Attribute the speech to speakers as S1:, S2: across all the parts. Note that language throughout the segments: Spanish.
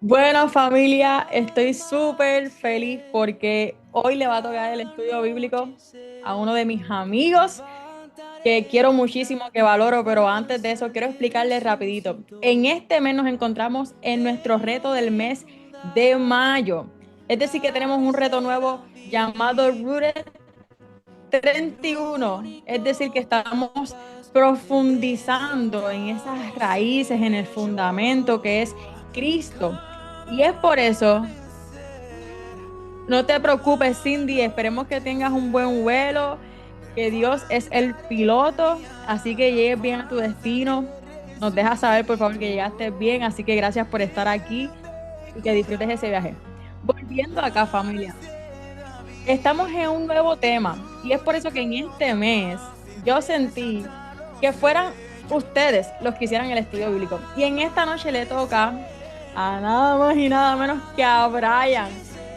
S1: Bueno, familia, estoy súper feliz porque hoy le va a tocar el estudio bíblico a uno de mis amigos que quiero muchísimo, que valoro, pero antes de eso quiero explicarles rapidito. En este mes nos encontramos en nuestro reto del mes de mayo. Es decir, que tenemos un reto nuevo llamado Rooted 31. Es decir, que estamos profundizando en esas raíces, en el fundamento que es Cristo. Y es por eso, no te preocupes, Cindy, esperemos que tengas un buen vuelo, que Dios es el piloto, así que llegues bien a tu destino. Nos dejas saber, por favor, que llegaste bien, así que gracias por estar aquí y que disfrutes ese viaje. Volviendo acá, familia, estamos en un nuevo tema y es por eso que en este mes yo sentí que fueran ustedes los que hicieran el estudio bíblico. Y en esta noche le toca a nada más y nada menos que a Brian.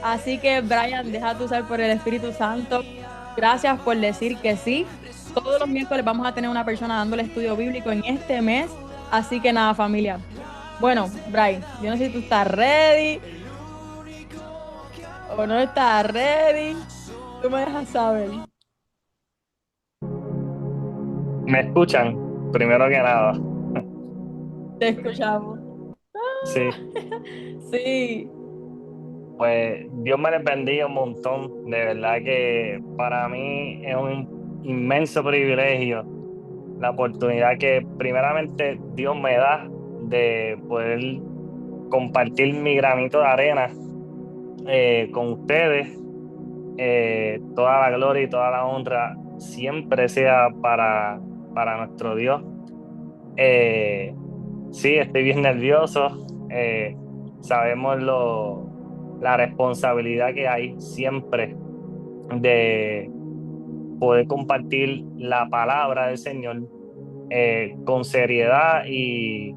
S1: Así que Brian, déjate usar por el Espíritu Santo. Gracias por decir que sí. Todos los miércoles vamos a tener una persona dando el estudio bíblico en este mes. Así que nada, familia. Bueno, Brian, yo no sé si tú estás ready o no estás ready. Tú me dejas saber.
S2: ¿Me escuchan? Primero que nada,
S1: Te escuchamos.
S2: sí,
S1: Sí.
S2: pues Dios me les bendiga un montón. De verdad que para mí es un inmenso privilegio la oportunidad que primeramente Dios me da de poder compartir mi granito de arena con ustedes. Toda la gloria y toda la honra siempre sea para nuestro Dios. Eh, Sí, estoy bien nervioso. Sabemos la responsabilidad que hay siempre de poder compartir la palabra del Señor con seriedad y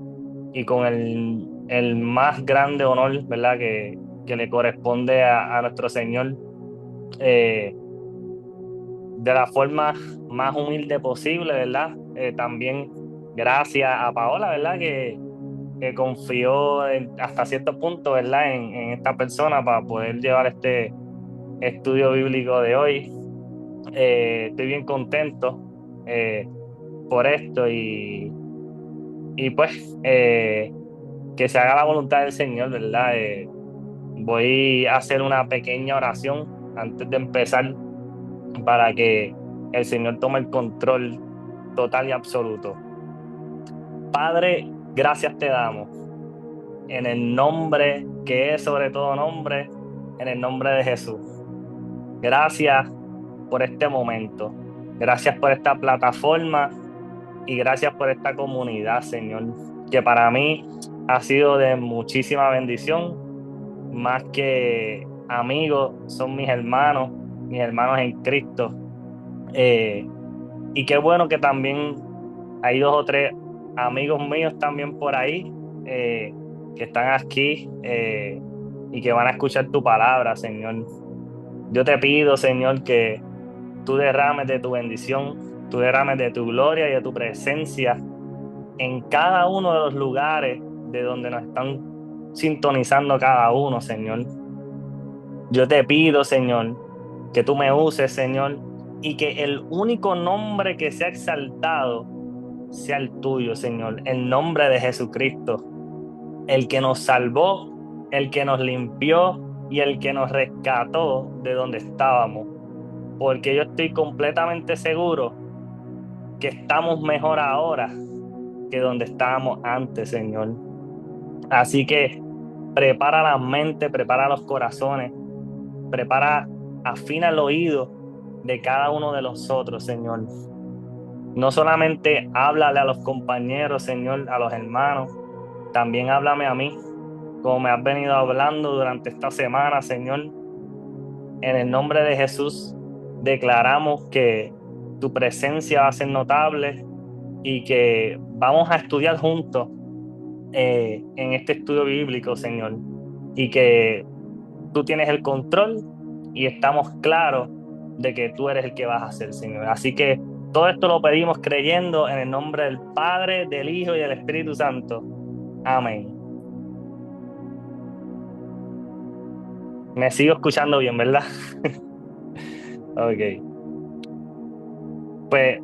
S2: con el más grande honor, ¿verdad? Que le corresponde a nuestro Señor, eh, de la forma más humilde posible, ¿verdad? También gracias a Paola, ¿verdad? Que confió hasta cierto punto, ¿verdad? En esta persona para poder llevar este estudio bíblico de hoy. Estoy bien contento eh, por esto y pues que se haga la voluntad del Señor, ¿verdad? Voy a hacer una pequeña oración antes de empezar para que el Señor tome el control total y absoluto. Padre, gracias te damos en el nombre que es sobre todo nombre, en el nombre de Jesús. Gracias por este momento. Gracias por esta plataforma y gracias por esta comunidad, Señor, que para mí ha sido de muchísima bendición, más que amigos, son mis hermanos en Cristo. Eh, y qué bueno que también hay dos o tres amigos míos también por ahí que están aquí y que van a escuchar tu palabra, Señor. Yo te pido, Señor, que tú derrames de tu bendición, tú derrames de tu gloria y de tu presencia en cada uno de los lugares de donde nos están sintonizando cada uno, Señor. Yo te pido, Señor, que tú me uses, Señor, y que el único nombre que sea exaltado sea el tuyo, Señor, el nombre de Jesucristo, el que nos salvó, el que nos limpió y el que nos rescató de donde estábamos. Porque yo estoy completamente seguro que estamos mejor ahora que donde estábamos antes, Señor. Así que prepara la mente, prepara los corazones, prepara, afina el oído de cada uno de nosotros, Señor. No solamente háblale a los compañeros, Señor, a los hermanos, también háblame a mí, como me has venido hablando durante esta semana, Señor. En el nombre de Jesús, declaramos que tu presencia va a ser notable y que vamos a estudiar juntos en este estudio bíblico, Señor, y que tú tienes el control y estamos claros de que tú eres el que vas a hacer, Señor. Así que todo esto lo pedimos creyendo en el nombre del Padre, del Hijo y del Espíritu Santo. Amén. Me sigo escuchando bien, ¿verdad? Ok. Pues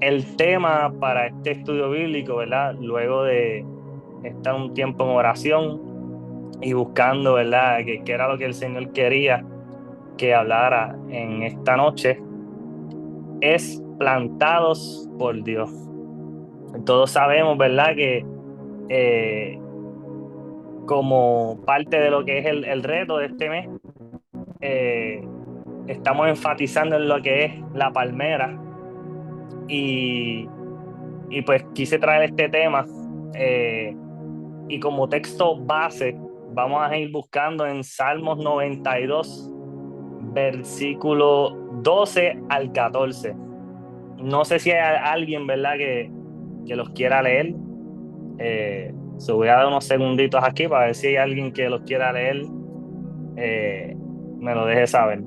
S2: el tema para este estudio bíblico, ¿verdad? Luego de estar un tiempo en oración y buscando, ¿verdad? Que era lo que el Señor quería que hablara en esta noche, es plantados por Dios. Todos sabemos, ¿verdad? Que eh, como parte de lo que es el reto de este mes, eh, estamos enfatizando en lo que es la palmera y, y pues quise traer este tema eh, y como texto base vamos a ir buscando en Salmos 92 versículo 12 al 14. No sé si hay alguien, ¿verdad? Que los quiera leer. Voy a dar unos segunditos aquí para ver si hay alguien que los quiera leer. eh, Me lo deje saber.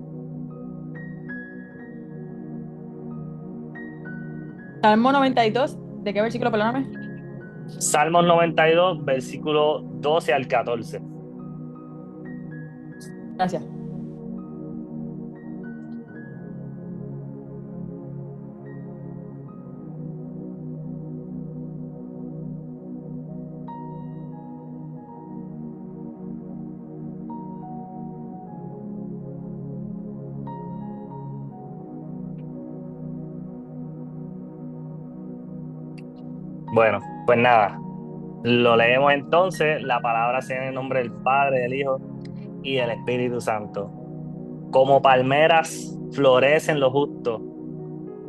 S1: Salmo 92, ¿de qué versículo, perdóname?
S2: Salmos 92 versículo 12 al 14.
S1: Gracias.
S2: Bueno, pues nada, lo leemos entonces. La palabra sea en el nombre del Padre, del Hijo y del Espíritu Santo. Como palmeras florecen los justos,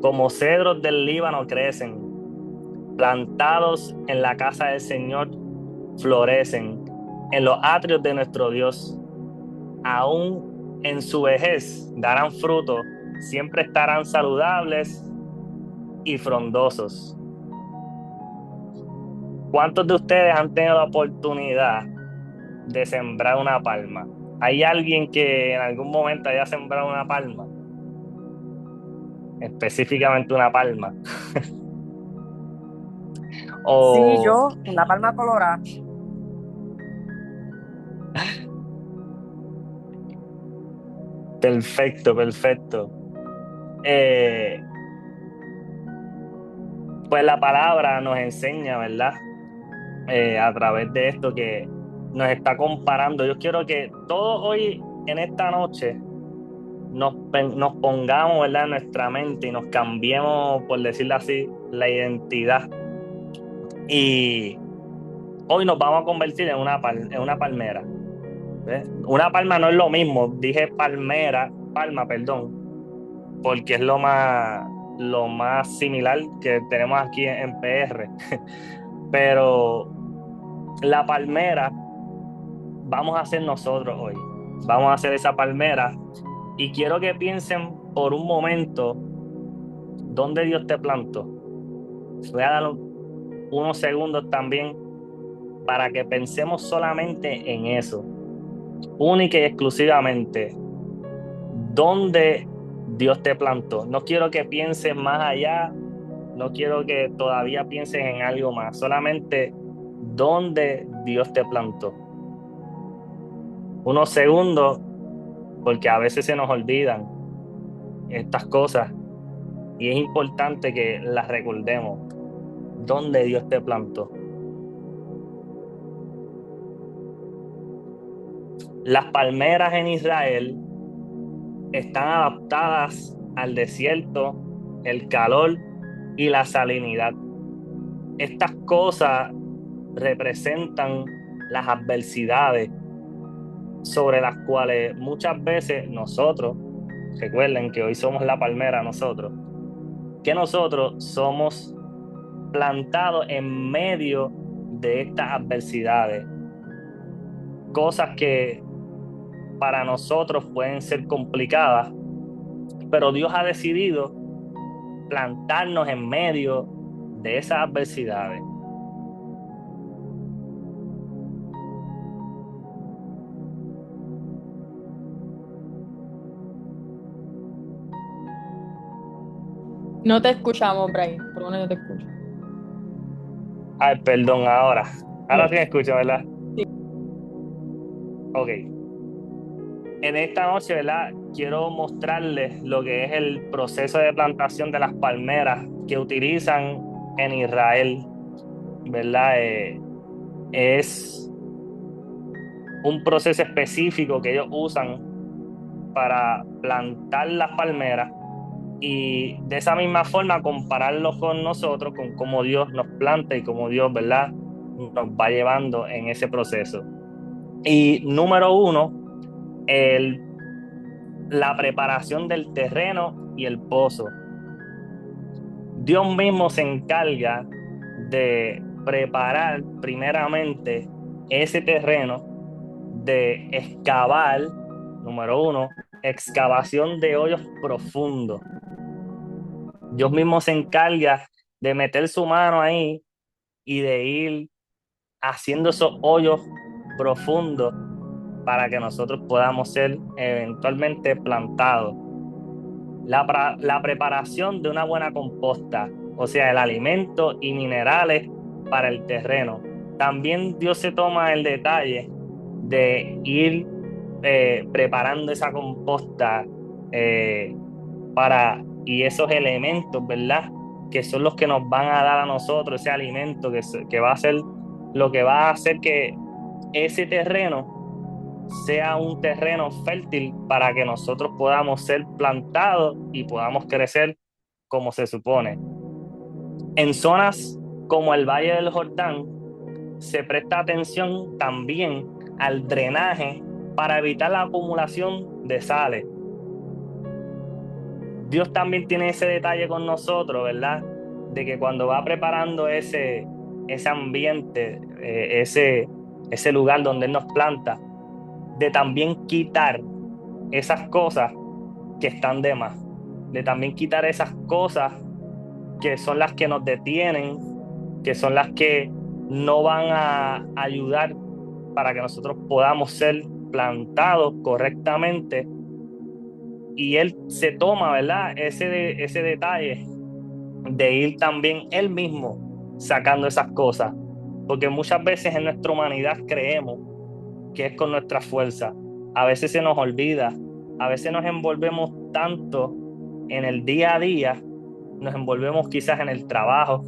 S2: como cedros del Líbano crecen, plantados en la casa del Señor, florecen en los atrios de nuestro Dios. Aún en su vejez darán fruto, siempre estarán saludables y frondosos. ¿Cuántos de ustedes han tenido la oportunidad de sembrar una palma? ¿Hay alguien que en algún momento haya sembrado una palma? Específicamente una palma.
S3: Sí,
S2: O
S3: yo en La Palma Colorada.
S2: perfecto, perfecto. Eh, pues la palabra nos enseña, ¿verdad? A través de esto que nos está comparando. Yo quiero que todos hoy en esta noche nos pongamos, ¿verdad? En nuestra mente y nos cambiemos, por decirlo así, la identidad. Y hoy nos vamos a convertir en en una palmera. ¿Ves? Una palma no es lo mismo, dije palma, perdón, porque es lo más similar que tenemos aquí en PR. Pero la palmera vamos a ser nosotros hoy. Vamos a hacer esa palmera y quiero que piensen por un momento dónde Dios te plantó. Voy a dar unos segundos también para que pensemos solamente en eso, única y exclusivamente, dónde Dios te plantó. No quiero que pienses más allá, no quiero que todavía pienses en algo más, solamente dónde Dios te plantó. Unos segundos, porque a veces se nos olvidan estas cosas y es importante que las recordemos, dónde Dios te plantó. Las palmeras en Israel están adaptadas al desierto, el calor y la salinidad. Estas cosas representan las adversidades sobre las cuales muchas veces nosotros, recuerden que hoy somos la palmera nosotros, que nosotros somos plantados en medio de estas adversidades, cosas que para nosotros pueden ser complicadas, pero Dios ha decidido plantarnos en medio de esas adversidades.
S1: No te escuchamos, Bray. Por lo menos yo te escucho.
S2: Ay, perdón, ahora. Ahora sí
S1: Bien.
S2: me escucho, ¿verdad?
S1: Sí.
S2: Ok. en esta noche, ¿verdad? Quiero mostrarles lo que es el proceso de plantación de las palmeras que utilizan en Israel, ¿verdad? Es un proceso específico que ellos usan para plantar las palmeras y de esa misma forma compararlo con nosotros, con cómo Dios nos planta y cómo Dios, ¿verdad?, nos va llevando en ese proceso. Y número uno, el, la preparación del terreno y el pozo. Dios mismo se encarga de preparar primeramente ese terreno, de excavar, número uno, excavación de hoyos profundos. Dios mismo se encarga de meter su mano ahí y de ir haciendo esos hoyos profundos para que nosotros podamos ser eventualmente plantados. La preparación de una buena composta, o sea, el alimento y minerales para el terreno. También Dios se toma el detalle de ir preparando esa composta y esos elementos, ¿verdad? Que son los que nos van a dar a nosotros ese alimento que va a ser lo que va a hacer que ese terreno sea un terreno fértil para que nosotros podamos ser plantados y podamos crecer como se supone. En zonas como el Valle del Jordán se presta atención también al drenaje para evitar la acumulación de sales. Dios también tiene ese detalle con nosotros, ¿verdad? De que cuando va preparando ese ambiente, ese lugar donde Él nos planta, de también quitar esas cosas que están de más, de también quitar esas cosas que son las que nos detienen, que son las que no van a ayudar para que nosotros podamos ser plantados correctamente. Y Él se toma, ¿verdad? Ese detalle de ir también Él mismo sacando esas cosas, porque muchas veces en nuestra humanidad creemos que es con nuestra fuerza. A veces se nos olvida, a veces nos envolvemos tanto en el día a día, nos envolvemos quizás en el trabajo,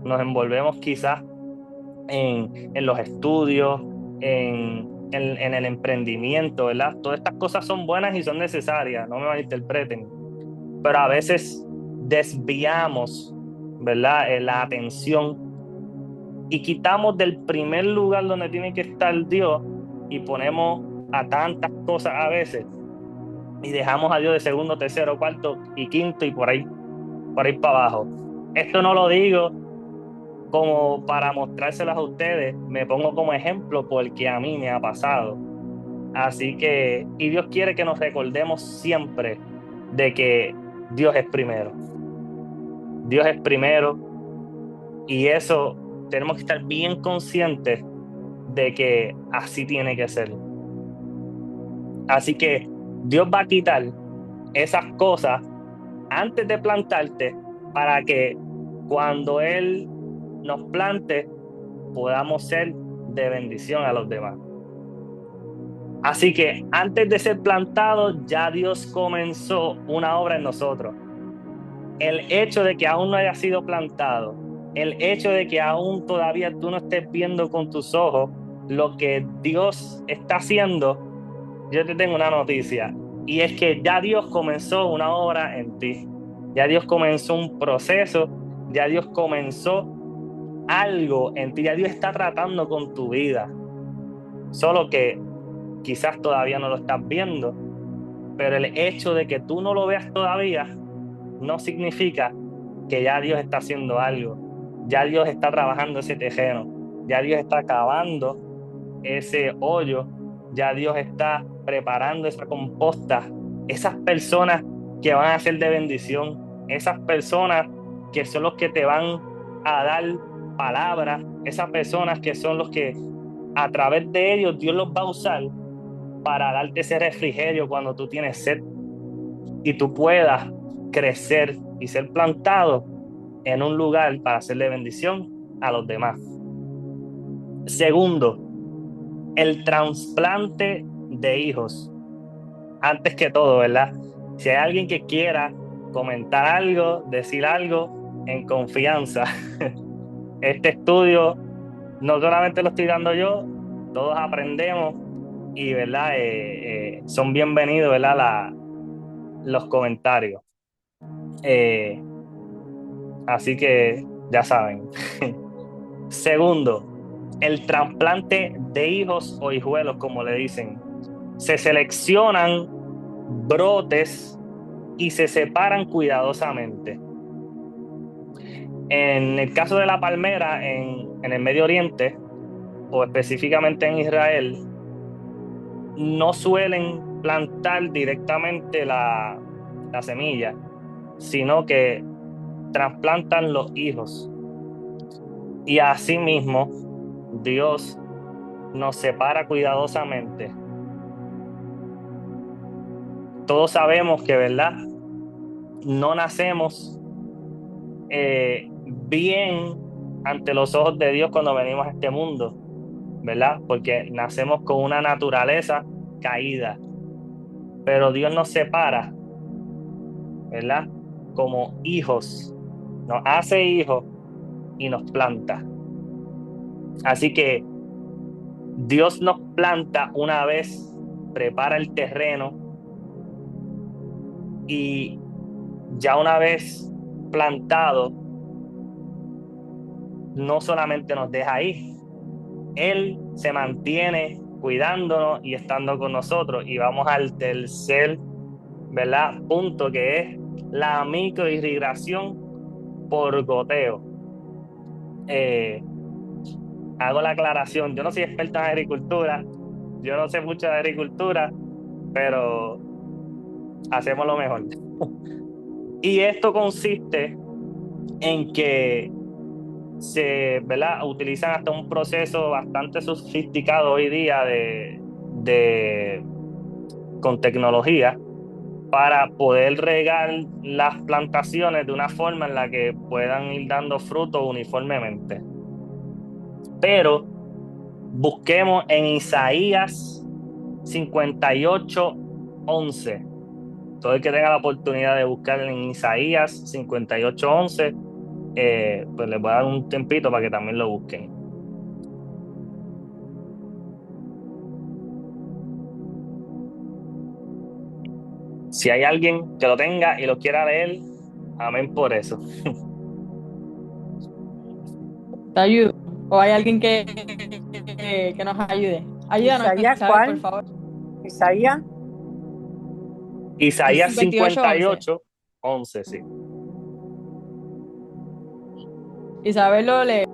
S2: nos envolvemos quizás en los estudios, en el emprendimiento, ¿verdad? Todas estas cosas son buenas y son necesarias, no me malinterpreten, pero a veces desviamos, ¿verdad? La atención y quitamos del primer lugar donde tiene que estar Dios y ponemos a tantas cosas a veces y dejamos a Dios de segundo, tercero, cuarto y quinto y por ahí para abajo. Esto no lo digo como para mostrárselas a ustedes, me pongo como ejemplo porque a mí me ha pasado. Así que, y Dios quiere que nos recordemos siempre de que Dios es primero. Dios es primero y eso tenemos que estar bien conscientes de que así tiene que ser. Así que Dios va a quitar esas cosas antes de plantarte para que cuando Él nos plante podamos ser de bendición a los demás. Así que antes de ser plantados ya Dios comenzó una obra en nosotros. El hecho de que aún no haya sido plantado, el hecho de que aún todavía tú no estés viendo con tus ojos lo que Dios está haciendo, yo te tengo una noticia, y es que ya Dios comenzó una obra en ti. Ya Dios comenzó un proceso, ya Dios comenzó algo en ti, ya Dios está tratando con tu vida. Solo que quizás todavía no lo estás viendo, pero el hecho de que tú no lo veas todavía no significa que ya Dios está haciendo algo. Ya Dios está trabajando ese terreno, ya Dios está cavando ese hoyo, ya Dios está preparando esa composta, esas personas que van a ser de bendición, esas personas que son los que te van a dar palabras, esas personas que son los que a través de ellos Dios los va a usar para darte ese refrigerio cuando tú tienes sed y tú puedas crecer y ser plantado en un lugar para hacerle bendición a los demás. Segundo, el trasplante de hijos. antes que todo, ¿verdad? Si hay alguien que quiera comentar algo, decir algo en confianza, este estudio no solamente lo estoy dando yo, todos aprendemos y, ¿verdad? Son bienvenidos, ¿verdad? Los comentarios. Así que ya saben. Segundo, el trasplante de hijos o hijuelos, como le dicen. Se seleccionan brotes y se separan cuidadosamente. En el caso de la palmera en el Medio Oriente, o específicamente en Israel, no suelen plantar directamente la semilla, sino que trasplantan los hijos. Y asimismo, Dios nos separa cuidadosamente. Todos sabemos que, ¿verdad? No nacemos bien ante los ojos de Dios cuando venimos a este mundo, ¿verdad? Porque nacemos con una naturaleza caída, pero Dios nos separa, ¿verdad? Como hijos, nos hace hijos y nos planta. Así que Dios nos planta una vez, prepara el terreno y ya una vez plantado, no solamente nos deja ahí, Él se mantiene cuidándonos y estando con nosotros. Y vamos al tercer, ¿verdad? Punto, que es la microirrigación por goteo. Hago la aclaración, yo no soy experto en agricultura, yo no sé mucho de agricultura, pero hacemos lo mejor. Y esto consiste en que ¿verdad? Utilizan hasta un proceso bastante sofisticado hoy día con tecnología para poder regar las plantaciones de una forma en la que puedan ir dando frutos uniformemente. Pero busquemos en Isaías 58:11. Todo el que tenga la oportunidad de buscar en Isaías 58:11, pues les voy a dar un tempito para que también lo busquen. Si hay alguien que lo tenga y lo quiera leer, amén por eso.
S1: Te ayudo. O hay alguien que nos ayude. Ayúdanos,
S3: ¿Isaías
S1: Isabel, por
S3: cuál?
S1: favor.
S3: Isaías.
S2: Isaías
S1: 58:11.
S2: 58:11, sí.
S1: Isabel lo lee.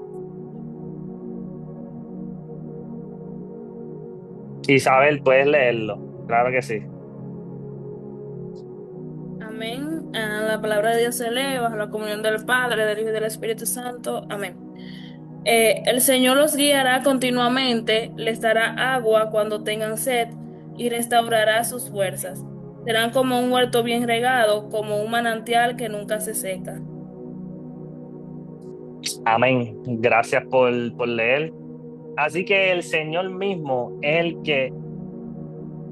S2: Isabel, puedes leerlo. Claro que sí.
S4: Amén. La palabra de Dios se lee bajo la comunión del Padre, del Hijo y del Espíritu Santo. Amén. El Señor los guiará continuamente, les dará agua cuando tengan sed y restaurará sus fuerzas. Serán como un huerto bien regado, como un manantial que nunca se seca.
S2: Amén. Gracias por leer. Así que el Señor mismo es el que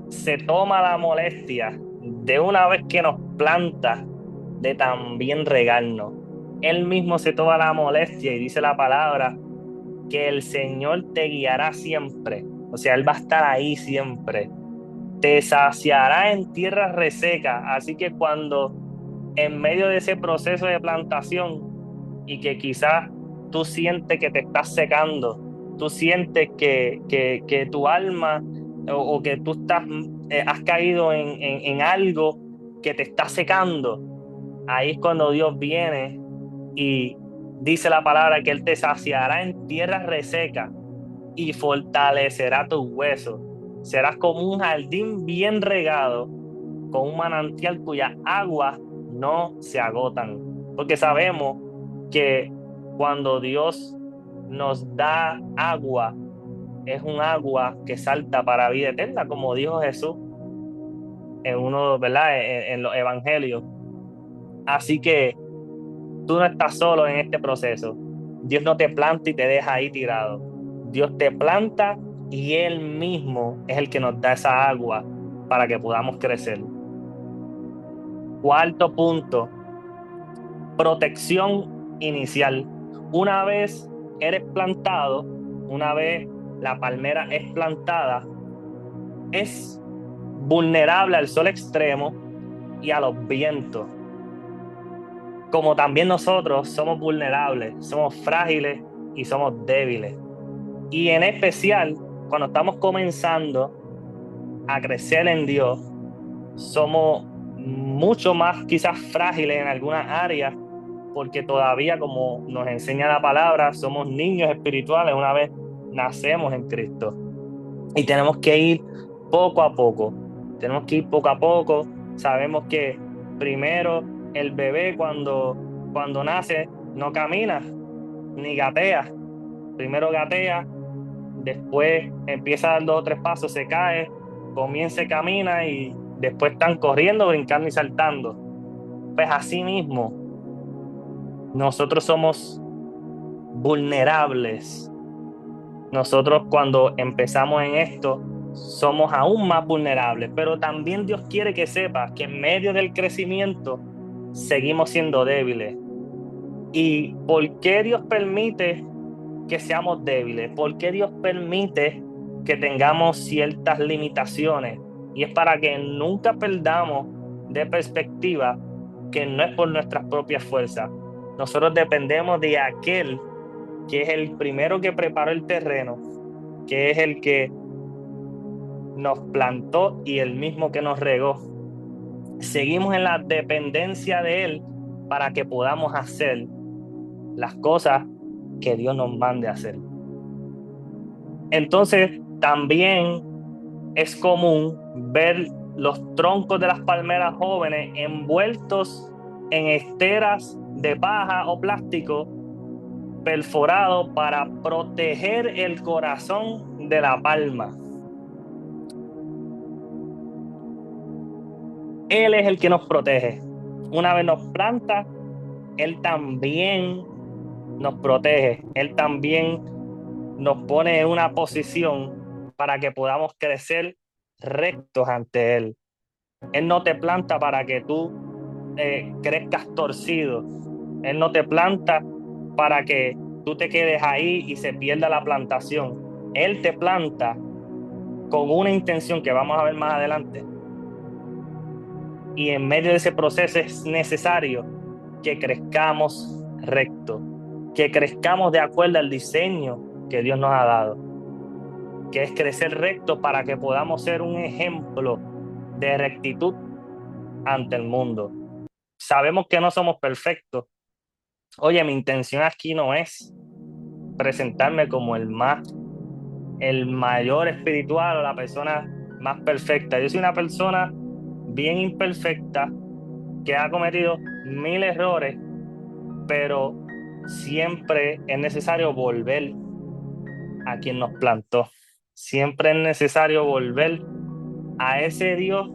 S2: se toma la molestia de una vez que nos planta de también regarnos. Él mismo se toma la molestia y dice la palabra que el Señor te guiará siempre. O sea, Él va a estar ahí siempre. Te saciará en tierra reseca. Así que cuando en medio de ese proceso de plantación y que quizás tú sientes que te estás secando, tú sientes que tu alma o que tú has caído en algo que te está secando, ahí es cuando Dios viene y dice la palabra que Él te saciará en tierra reseca y fortalecerá tus huesos. Serás como un jardín bien regado, con un manantial cuyas aguas no se agotan. Porque sabemos que cuando Dios nos da agua, es un agua que salta para vida eterna, como dijo Jesús en uno, ¿verdad? En los evangelios. Así que tú no estás solo en este proceso. Dios no te planta y te deja ahí tirado. Dios te planta y Él mismo es el que nos da esa agua para que podamos crecer. Cuarto punto, protección inicial. Una vez eres plantado, una vez la palmera es plantada, es vulnerable al sol extremo y a los vientos. Como también nosotros somos vulnerables, somos frágiles y somos débiles. Y en especial, cuando estamos comenzando a crecer en Dios, somos mucho más quizás frágiles en algunas áreas, porque todavía, como nos enseña la palabra, somos niños espirituales una vez nacemos en Cristo. Y tenemos que ir poco a poco. Tenemos que ir poco a poco. Sabemos que primero el bebé cuando nace no camina ni gatea. Primero gatea, después empieza a dar 2 o 3 pasos, se cae, comienza y camina y después están corriendo, brincando y saltando. Pues así mismo, nosotros somos vulnerables. Nosotros cuando empezamos en esto somos aún más vulnerables, pero también Dios quiere que sepas que en medio del crecimiento seguimos siendo débiles. ¿Y por qué Dios permite que seamos débiles? ¿Por qué Dios permite que tengamos ciertas limitaciones? Y es para que nunca perdamos de perspectiva que no es por nuestras propias fuerzas. Nosotros dependemos de aquel que es el primero que preparó el terreno, que es el que nos plantó y el mismo que nos regó. Seguimos en la dependencia de Él para que podamos hacer las cosas que Dios nos mande a hacer. Entonces, también es común ver los troncos de las palmeras jóvenes envueltos en esteras de paja o plástico perforado para proteger el corazón de la palma. Él es el que nos protege. Una vez nos planta, Él también nos protege. Él también nos pone en una posición para que podamos crecer rectos ante Él. Él no te planta para que tú crezcas torcido. Él no te planta para que tú te quedes ahí y se pierda la plantación. Él te planta con una intención que vamos a ver más adelante. Y en medio de ese proceso es necesario que crezcamos recto, que crezcamos de acuerdo al diseño que Dios nos ha dado, que es crecer recto para que podamos ser un ejemplo de rectitud ante el mundo. Sabemos que no somos perfectos. Oye, mi intención aquí no es presentarme como el mayor espiritual o la persona más perfecta. Yo soy una persona bien imperfecta que ha cometido 1000 errores, pero siempre es necesario volver a quien nos plantó. Siempre es necesario volver a ese Dios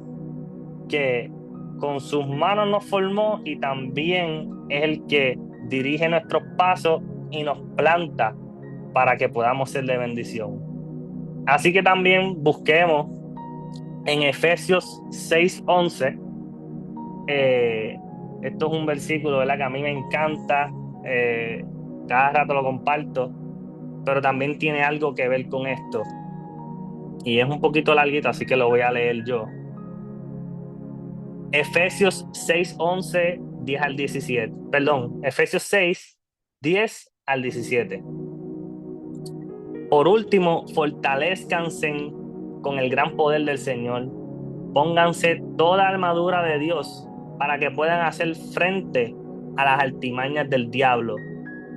S2: que con sus manos nos formó y también es el que dirige nuestros pasos y nos planta para que podamos ser de bendición. Así que también busquemos en Efesios 6:11. Esto es un versículo, ¿verdad?, que a mí me encanta. Cada rato lo comparto, pero también tiene algo que ver con esto. Y es un poquito larguito, así que lo voy a leer yo. Efesios 6:11, 10 al 17. Perdón, Efesios 6, 10 al 17. Por último, fortalezcanse con el gran poder del Señor. Pónganse toda la armadura de Dios para que puedan hacer frente a las artimañas del diablo.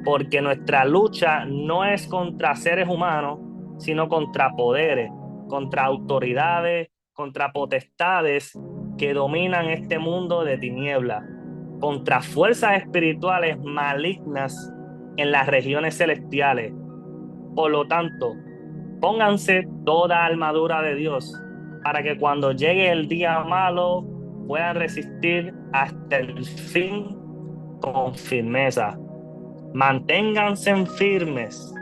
S2: Porque nuestra lucha no es contra seres humanos, sino contra poderes, contra autoridades, contra potestades que dominan este mundo de tinieblas, contra fuerzas espirituales malignas en las regiones celestiales. Por lo tanto, pónganse toda armadura de Dios para que cuando llegue el día malo puedan resistir hasta el fin con firmeza. Manténganse firmes,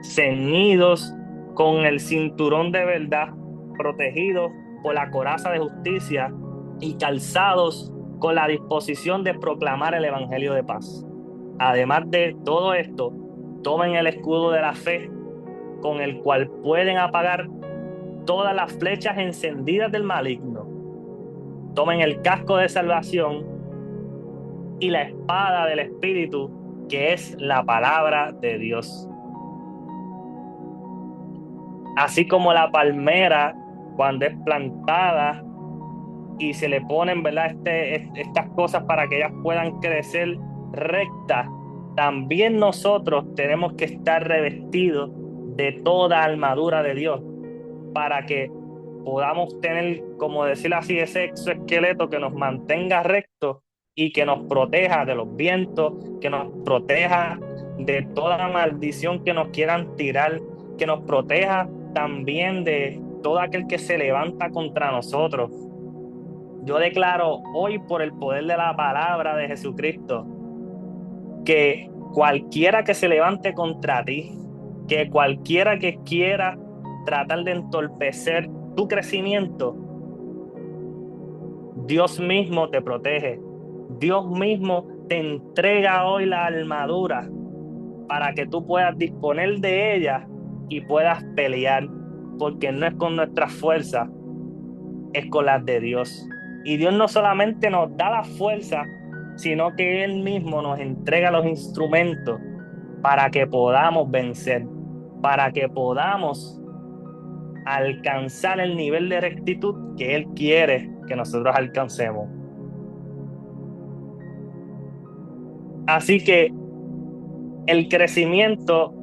S2: ceñidos con el cinturón de verdad, protegidos por la coraza de justicia y calzados con la disposición de proclamar el evangelio de paz. Además de todo esto, tomen el escudo de la fe, con el cual pueden apagar todas las flechas encendidas del maligno. Tomen el casco de salvación y la espada del Espíritu, que es la palabra de Dios. Así como la palmera, cuando es plantada y se le ponen, ¿verdad?, estas cosas para que ellas puedan crecer rectas, también nosotros tenemos que estar revestidos de toda armadura de Dios para que podamos tener, como decirlo así, ese exoesqueleto que nos mantenga rectos y que nos proteja de los vientos, que nos proteja de toda maldición que nos quieran tirar, que nos proteja también de todo aquel que se levanta contra nosotros. Yo declaro hoy, por el poder de la palabra de Jesucristo, que cualquiera que se levante contra ti, que cualquiera que quiera tratar de entorpecer tu crecimiento, Dios mismo te protege. Dios mismo te entrega hoy la armadura para que tú puedas disponer de ella y puedas pelear, porque no es con nuestras fuerzas, es con las de Dios. Y Dios no solamente nos da la fuerza, sino que Él mismo nos entrega los instrumentos para que podamos vencer, para que podamos alcanzar el nivel de rectitud que Él quiere que nosotros alcancemos. Así que el crecimiento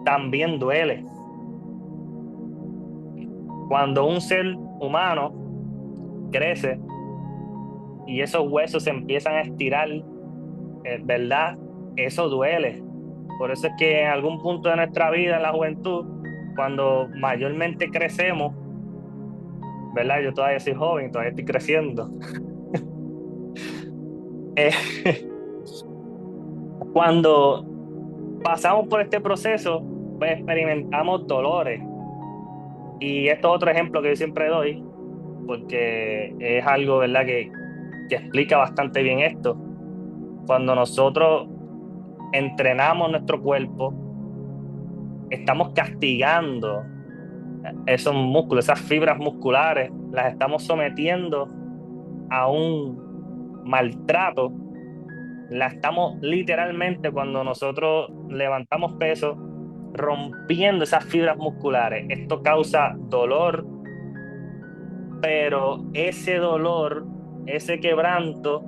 S2: también duele. Cuando un ser humano crece y esos huesos se empiezan a estirar, ¿verdad? Eso duele. Por eso es que en algún punto de nuestra vida, en la juventud, cuando mayormente crecemos, ¿verdad? Yo todavía soy joven, todavía estoy creciendo. Cuando pasamos por este proceso, pues experimentamos dolores. Y esto es otro ejemplo que yo siempre doy, porque es algo, ¿verdad?, que explica bastante bien esto. Cuando nosotros entrenamos nuestro cuerpo, estamos castigando esos músculos, esas fibras musculares, las estamos sometiendo a un maltrato. La estamos literalmente, cuando nosotros levantamos peso, rompiendo esas fibras musculares. Esto causa dolor, pero ese dolor, ese quebranto,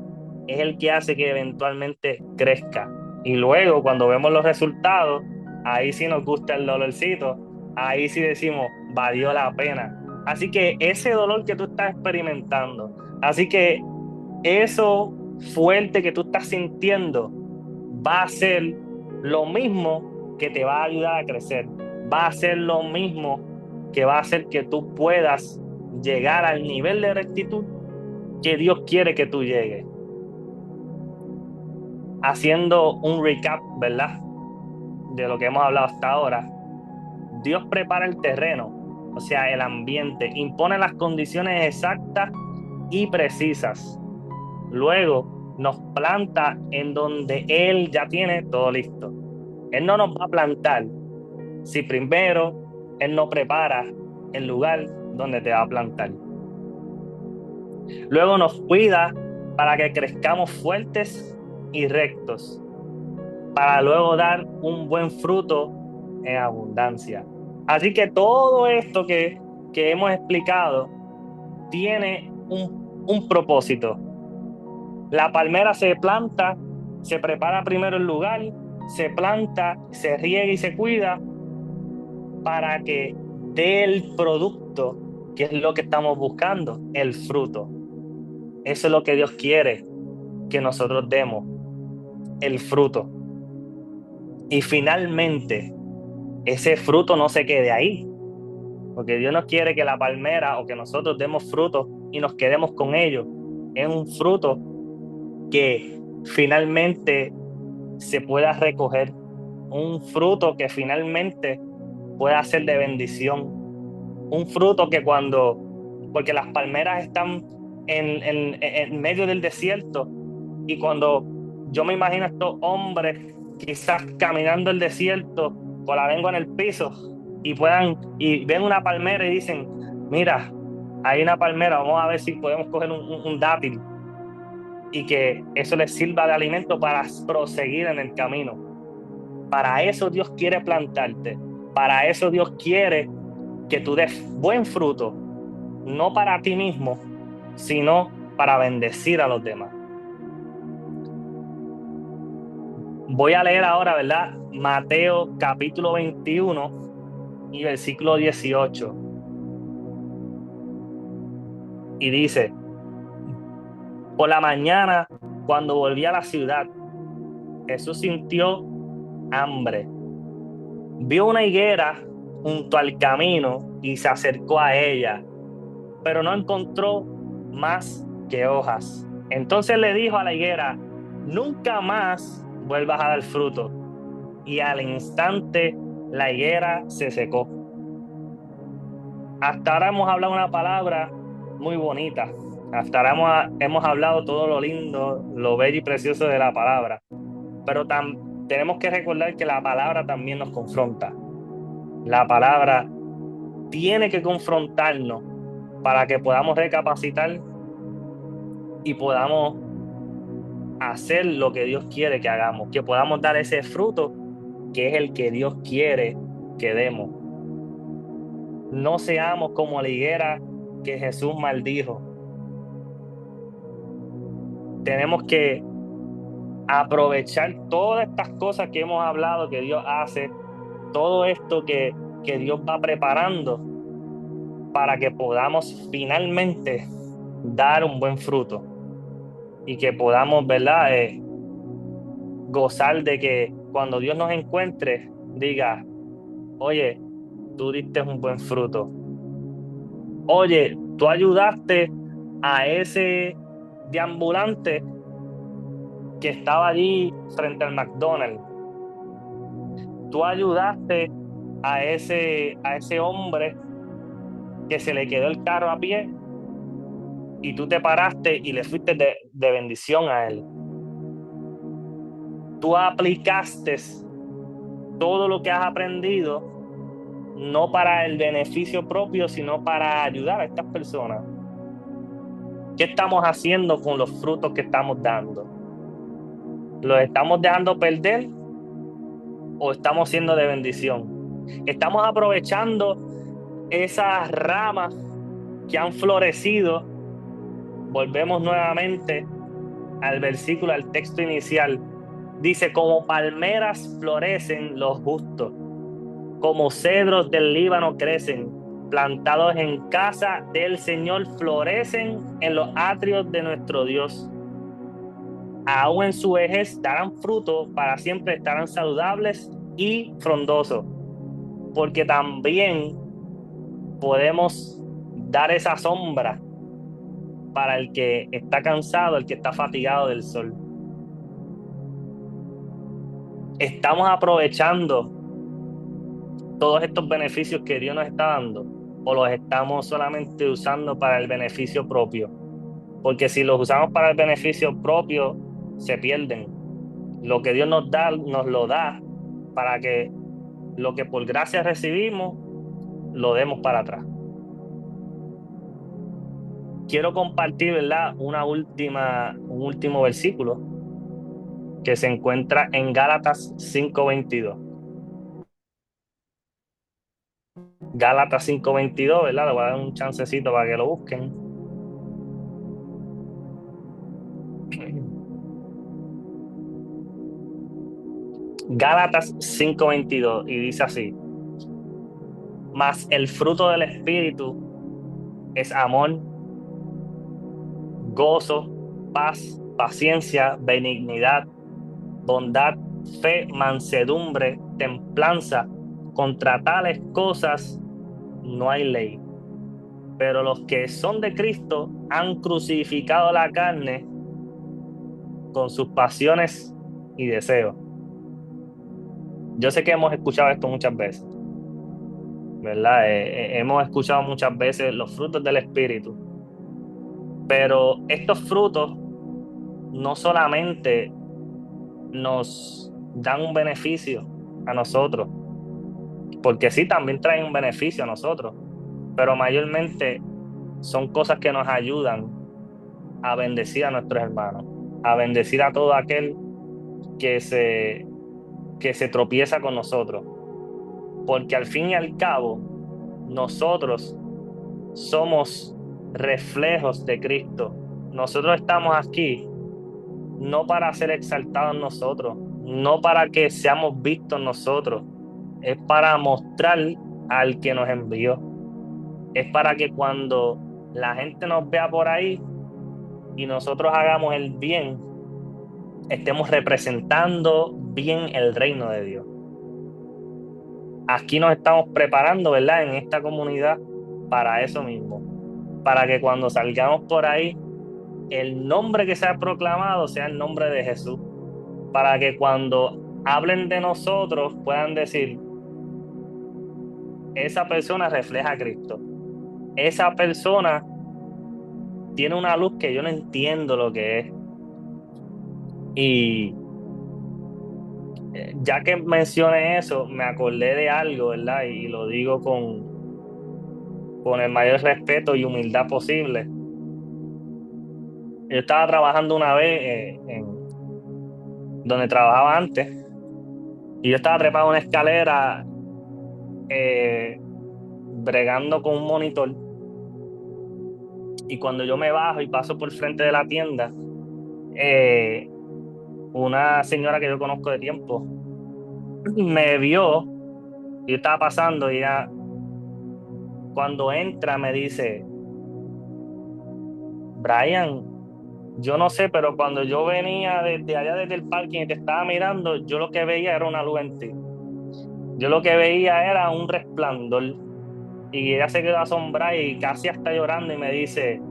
S2: es el que hace que eventualmente crezca. Y luego, cuando vemos los resultados, ahí sí nos gusta el dolorcito, ahí sí decimos, valió la pena. Así que ese dolor que tú estás experimentando, así que eso fuerte que tú estás sintiendo, va a ser lo mismo que te va a ayudar a crecer, va a ser lo mismo que va a hacer que tú puedas llegar al nivel de rectitud que Dios quiere que tú llegues. Haciendo un recap, ¿verdad?, de lo que hemos hablado hasta ahora, Dios prepara el terreno, o sea, el ambiente, impone las condiciones exactas y precisas. Luego nos planta en donde Él ya tiene todo listo. Él no nos va a plantar si primero Él no prepara el lugar donde te va a plantar. Luego nos cuida para que crezcamos fuertes y rectos, para luego dar un buen fruto en abundancia. Así que todo esto que hemos explicado tiene un propósito. La palmera se planta, se prepara primero el lugar, se planta, se riega y se cuida para que dé el producto, que es lo que estamos buscando, el fruto. Eso es lo que Dios quiere que nosotros demos, el fruto. Y finalmente, ese fruto no se quede ahí, porque Dios no quiere que la palmera o que nosotros demos fruto y nos quedemos con ellos. Es un fruto que finalmente se pueda recoger, un fruto que finalmente pueda ser de bendición, un fruto que cuando porque las palmeras están en medio del desierto. Y cuando yo me imagino a estos hombres quizás caminando el desierto con la lengua en el piso y ven una palmera y dicen, mira, hay una palmera, vamos a ver si podemos coger un dátil, y que eso les sirva de alimento para proseguir en el camino. Para eso Dios quiere plantarte, para eso Dios quiere que tú des buen fruto, no para ti mismo, sino para bendecir a los demás. Voy a leer ahora, ¿verdad? Mateo capítulo 21 y versículo 18. Y dice, por la mañana, cuando volví a la ciudad, Jesús sintió hambre. Vio una higuera junto al camino y se acercó a ella, pero no encontró más que hojas. Entonces le dijo a la higuera, nunca más vuelvas a dar fruto. Y al instante la higuera se secó. Hasta ahora hemos hablado una palabra muy bonita. Hasta ahora hemos hablado todo lo lindo, lo bello y precioso de la palabra. Pero tenemos que recordar que la palabra también nos confronta. La palabra tiene que confrontarnos para que podamos recapacitar y podamos hacer lo que Dios quiere que hagamos, que podamos dar ese fruto que es el que Dios quiere que demos. No seamos como la higuera que Jesús maldijo. Tenemos que aprovechar todas estas cosas que hemos hablado, que Dios hace, todo esto que Dios va preparando para que podamos finalmente dar un buen fruto y que podamos, ¿verdad? Gozar de que cuando Dios nos encuentre, diga, oye, tú diste un buen fruto. Oye, tú ayudaste a ese deambulante que estaba allí frente al McDonald's. Tú ayudaste a ese hombre que se le quedó el carro a pie y tú te paraste y le fuiste de bendición a él. Tú aplicaste todo lo que has aprendido, no para el beneficio propio, sino para ayudar a estas personas. ¿Qué estamos haciendo con los frutos que estamos dando? ¿Los estamos dejando perder o estamos siendo de bendición? ¿Estamos aprovechando esas ramas que han florecido? Volvemos nuevamente al versículo, al texto inicial. Dice, como palmeras florecen los justos, como cedros del Líbano crecen, plantados en casa del Señor, florecen en los atrios de nuestro Dios. Aún en su vejez darán fruto, para siempre estarán saludables y frondosos, porque también podemos dar esa sombra para el que está cansado, el que está fatigado del sol. Estamos aprovechando todos estos beneficios que Dios nos está dando, o los estamos solamente usando para el beneficio propio, porque si los usamos para el beneficio propio se pierden. Lo que Dios nos da, nos lo da para que lo que por gracia recibimos lo demos para atrás. Quiero compartir, ¿verdad? Un último versículo que se encuentra en Gálatas 5:22. Gálatas 5:22, ¿verdad? Le voy a dar un chancecito para que lo busquen. Gálatas 5:22 y dice así: mas el fruto del Espíritu es amor, gozo, paz, paciencia, benignidad, bondad, fe, mansedumbre, templanza. Contra tales cosas no hay ley. Pero los que son de Cristo han crucificado la carne con sus pasiones y deseos. Yo sé que hemos escuchado esto muchas veces, ¿verdad? Hemos escuchado muchas veces los frutos del Espíritu, pero estos frutos no solamente nos dan un beneficio a nosotros, porque sí, también traen un beneficio a nosotros, pero mayormente son cosas que nos ayudan a bendecir a nuestros hermanos, a bendecir a todo aquel que se, que se tropieza con nosotros, porque al fin y al cabo, nosotros somos reflejos de Cristo. Nosotros estamos aquí no para ser exaltados nosotros, no para que seamos vistos nosotros, es para mostrar al que nos envió. Es para que cuando la gente nos vea por ahí y nosotros hagamos el bien, estemos representando bien el reino de Dios. Aquí nos estamos preparando, ¿verdad? En esta comunidad para eso mismo, para que cuando salgamos por ahí, el nombre que sea proclamado sea el nombre de Jesús, para que cuando hablen de nosotros puedan decir, esa persona refleja a Cristo, esa persona tiene una luz que yo no entiendo lo que es. Y ya que mencioné eso, me acordé de algo, ¿verdad? Y lo digo con el mayor respeto y humildad posible. Yo estaba trabajando una vez en donde trabajaba antes, y yo estaba trepado en una escalera bregando con un monitor. Y cuando yo me bajo y paso por frente de la tienda, eh, una señora que yo conozco de tiempo me vio. Yo estaba pasando y ella, cuando entra, me dice, Brian, yo no sé, pero cuando yo venía desde allá, desde el parking y te estaba mirando, yo lo que veía era una luz en ti. Yo lo que veía era un resplandor. Y ella se quedó asombrada y casi hasta llorando y me dice,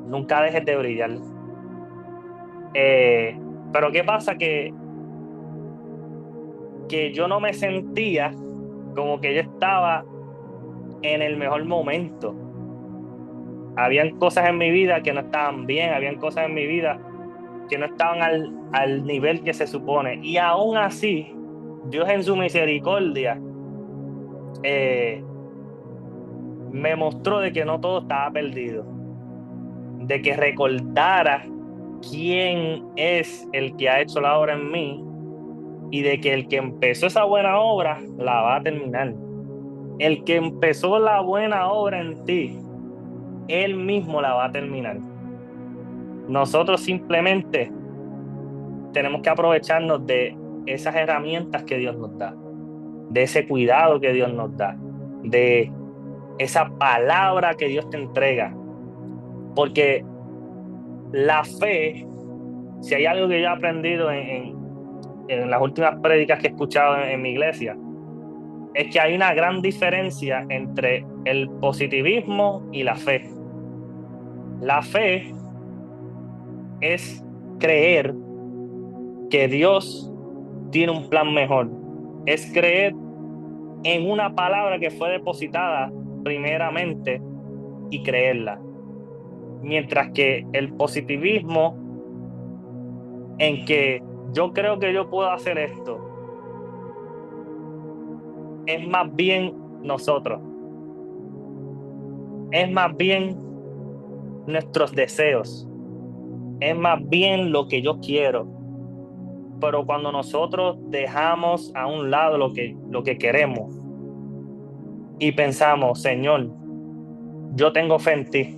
S2: nunca dejes de brillar. Pero ¿qué pasa? Que yo no me sentía como que yo estaba en el mejor momento. Habían cosas en mi vida que no estaban bien, habían cosas en mi vida que no estaban al nivel que se supone. Y aún así, Dios en su misericordia me mostró de que no todo estaba perdido, de que recordara quién es el que ha hecho la obra en mí y de que el que empezó esa buena obra la va a terminar. El que empezó la buena obra en ti, él mismo la va a terminar. Nosotros simplemente tenemos que aprovecharnos de esas herramientas que Dios nos da, de ese cuidado que Dios nos da, de esa palabra que Dios te entrega. Porque la fe, si hay algo que yo he aprendido en las últimas prédicas que he escuchado en mi iglesia, es que hay una gran diferencia entre el positivismo y la fe. La fe es creer que Dios tiene un plan mejor. Es creer en una palabra que fue depositada primeramente y creerla. Mientras que el positivismo, en que yo creo que yo puedo hacer esto, es más bien nosotros. Es más bien nuestros deseos. Es más bien lo que yo quiero. Pero cuando nosotros dejamos a un lado lo que queremos y pensamos, Señor, yo tengo fe en ti.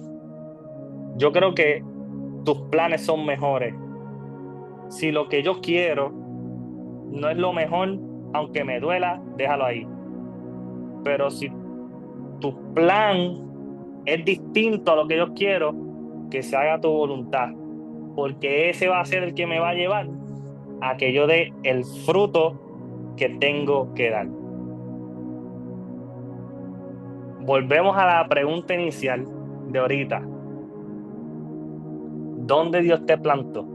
S2: Yo creo que tus planes son mejores. Si lo que yo quiero no es lo mejor, aunque me duela, déjalo ahí. Pero si tu plan es distinto a lo que yo quiero, que se haga tu voluntad, porque ese va a ser el que me va a llevar a que yo dé el fruto que tengo que dar. Volvemos a la pregunta inicial de ahorita. ¿Dónde Dios te plantó?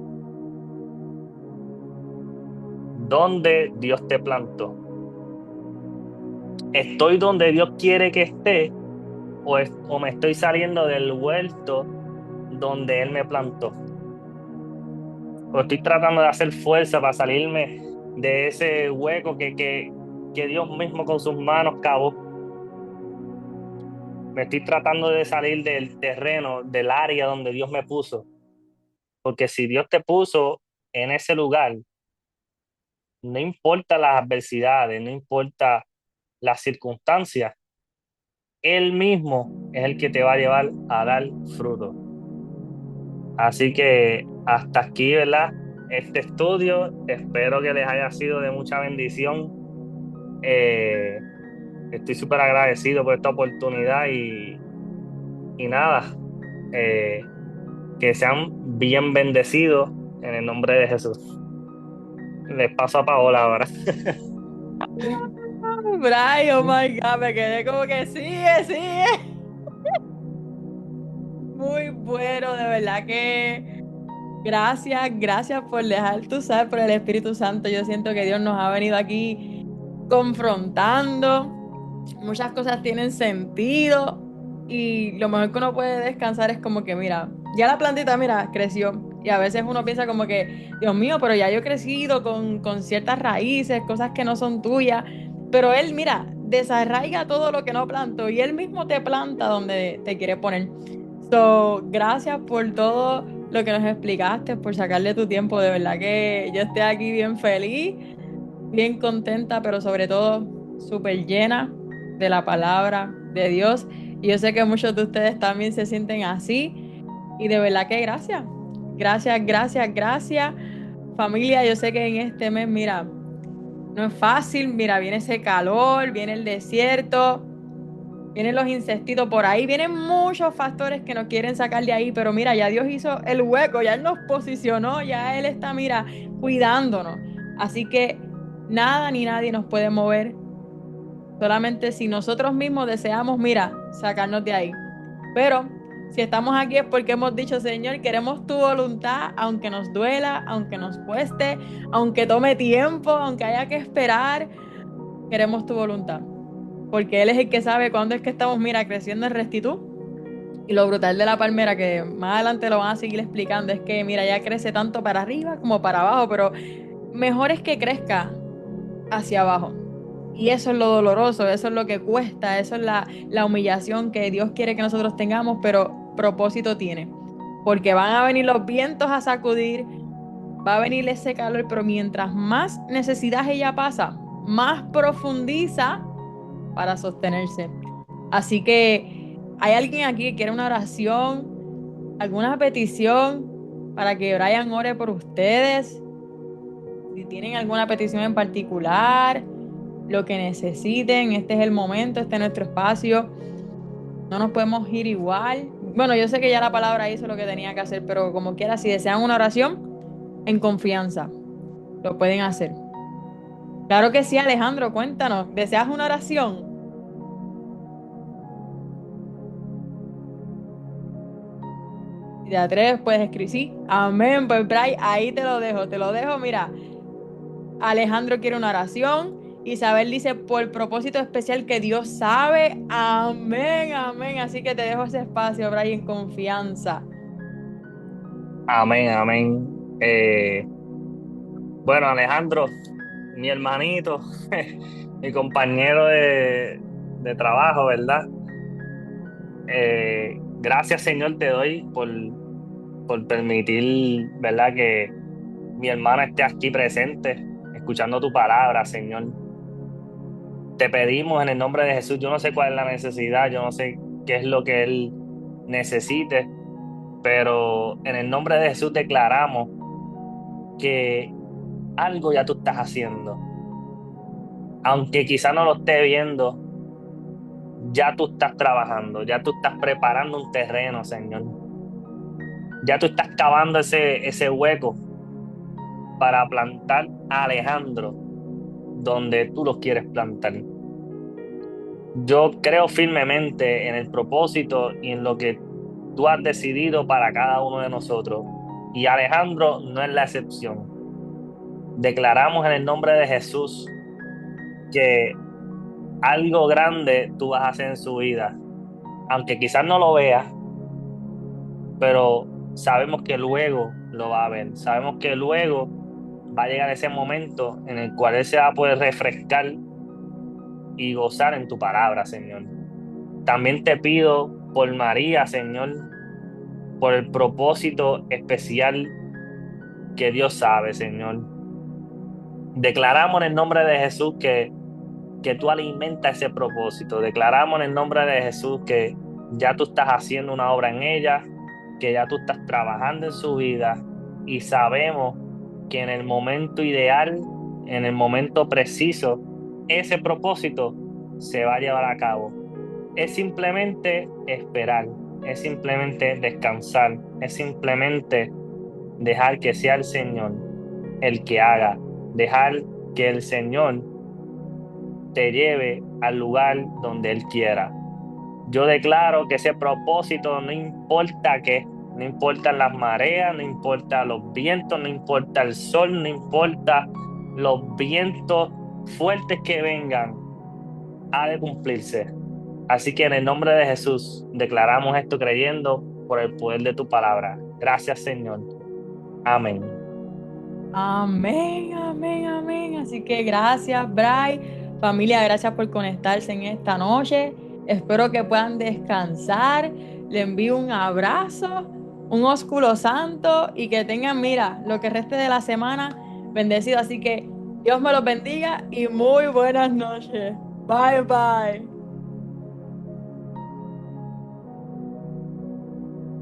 S2: ¿Dónde Dios te plantó? ¿Estoy donde Dios quiere que esté o me estoy saliendo del huerto donde Él me plantó? ¿O estoy tratando de hacer fuerza para salirme de ese hueco que Dios mismo con sus manos cavó? Me estoy tratando de salir del terreno, del área donde Dios me puso. Porque si Dios te puso en ese lugar, no importa las adversidades, no importa las circunstancias, Él mismo es el que te va a llevar a dar fruto. Así que hasta aquí, ¿verdad? Este estudio, espero que les haya sido de mucha bendición. Eh, Estoy súper agradecido por esta oportunidad y nada, que sean bien bendecidos en el nombre de Jesús. Les paso a Paola ahora.
S1: Brian, oh my God, me quedé como que sigue, sigue. Muy bueno, de verdad que gracias por dejar tu ser por el Espíritu Santo. Yo siento que Dios nos ha venido aquí confrontando. Muchas cosas tienen sentido y lo mejor que uno puede descansar es como que, mira, ya la plantita, mira, creció. Y a veces uno piensa como que, Dios mío, pero ya yo he crecido con ciertas raíces, cosas que no son tuyas. Pero Él, mira, desarraiga todo lo que no plantó y Él mismo te planta donde te quiere poner. So, gracias por todo lo que nos explicaste, por sacarle tu tiempo. De verdad que yo estoy aquí bien feliz, bien contenta, pero sobre todo súper llena de la palabra de Dios. Y yo sé que muchos de ustedes también se sienten así. Y de verdad que gracias. Gracias. Familia, yo sé que en este mes, mira, no es fácil. Mira, viene ese calor, viene el desierto. Vienen los insectitos por ahí, vienen muchos factores que nos quieren sacar de ahí, pero mira, ya Dios hizo el hueco, ya Él nos posicionó, ya Él está, mira, cuidándonos. Así que nada ni nadie nos puede mover, solamente si nosotros mismos deseamos, mira, sacarnos de ahí. Pero si estamos aquí es porque hemos dicho, Señor, queremos tu voluntad, aunque nos duela, aunque nos cueste, aunque tome tiempo, aunque haya que esperar, queremos tu voluntad porque Él es el que sabe cuándo es que estamos, mira, creciendo en rectitud. Y lo brutal de la palmera, que más adelante lo van a seguir explicando, es que, mira, ya crece tanto para arriba como para abajo, pero mejor es que crezca hacia abajo. Y eso es lo doloroso, eso es lo que cuesta, eso es la humillación que Dios quiere que nosotros tengamos, pero propósito tiene. Porque van a venir los vientos a sacudir, va a venir ese calor, pero mientras más necesidad ella pasa, más profundiza para sostenerse. Así que, ¿hay alguien aquí que quiere una oración, alguna petición para que Brian ore por ustedes? Si tienen alguna petición en particular, lo que necesiten, este es el momento, este es nuestro espacio. No nos podemos ir igual. Bueno, yo sé que ya la palabra hizo lo que tenía que hacer, pero como quiera, si desean una oración, en confianza, lo pueden hacer. Claro que sí, Alejandro, cuéntanos, ¿deseas una oración? Si te atreves, puedes escribir. Sí, amén. Pues, Bray, ahí te lo dejo. Te lo dejo, mira. Alejandro quiere una oración. Isabel dice, por propósito especial que Dios sabe. Amén. Así que te dejo ese espacio, Bray, en confianza.
S2: Amén, amén. Bueno, Alejandro, mi hermanito, mi compañero de trabajo, ¿verdad? Gracias, Señor, te doy por permitir, ¿verdad? Que mi hermano esté aquí presente, escuchando tu palabra, Señor. Te pedimos en el nombre de Jesús, yo no sé cuál es la necesidad, yo no sé qué es lo que él necesite, pero en el nombre de Jesús declaramos que algo ya tú estás haciendo. Aunque quizá no lo esté viendo, ya tú estás trabajando, ya tú estás preparando un terreno, Señor. Ya tú estás cavando ese hueco para plantar a Alejandro donde tú los quieres plantar. Yo creo firmemente en el propósito y en lo que tú has decidido para cada uno de nosotros. Y Alejandro no es la excepción. Declaramos en el nombre de Jesús que algo grande tú vas a hacer en su vida. Aunque quizás no lo vea, pero sabemos que luego lo va a ver. Sabemos que luego va a llegar ese momento en el cual Él se va a poder refrescar y gozar en tu palabra, Señor. También te pido por María, Señor, por el propósito especial que Dios sabe, Señor. Declaramos en el nombre de Jesús que tú alimentas ese propósito. Declaramos en el nombre de Jesús que ya tú estás haciendo una obra en ella, que ya tú estás trabajando en su vida y sabemos que en el momento ideal, en el momento preciso, ese propósito se va a llevar a cabo. Es simplemente esperar, es simplemente descansar, es simplemente dejar que sea el Señor el que haga, dejar que el Señor te lleve al lugar donde Él quiera. Yo declaro que ese propósito no importa qué, no importan las mareas, no importa los vientos, no importa el sol, no importa los vientos fuertes que vengan, ha de cumplirse. Así que en el nombre de Jesús declaramos esto creyendo por el poder de tu palabra. Gracias, Señor. Amén.
S1: Amén, amén, amén. Así que gracias, Bray. Familia, gracias por conectarse en esta noche. Espero que puedan descansar. Le envío un abrazo, un ósculo santo y que tengan, mira, lo que reste de la semana bendecido. Así que Dios me los bendiga y muy buenas noches. Bye, bye.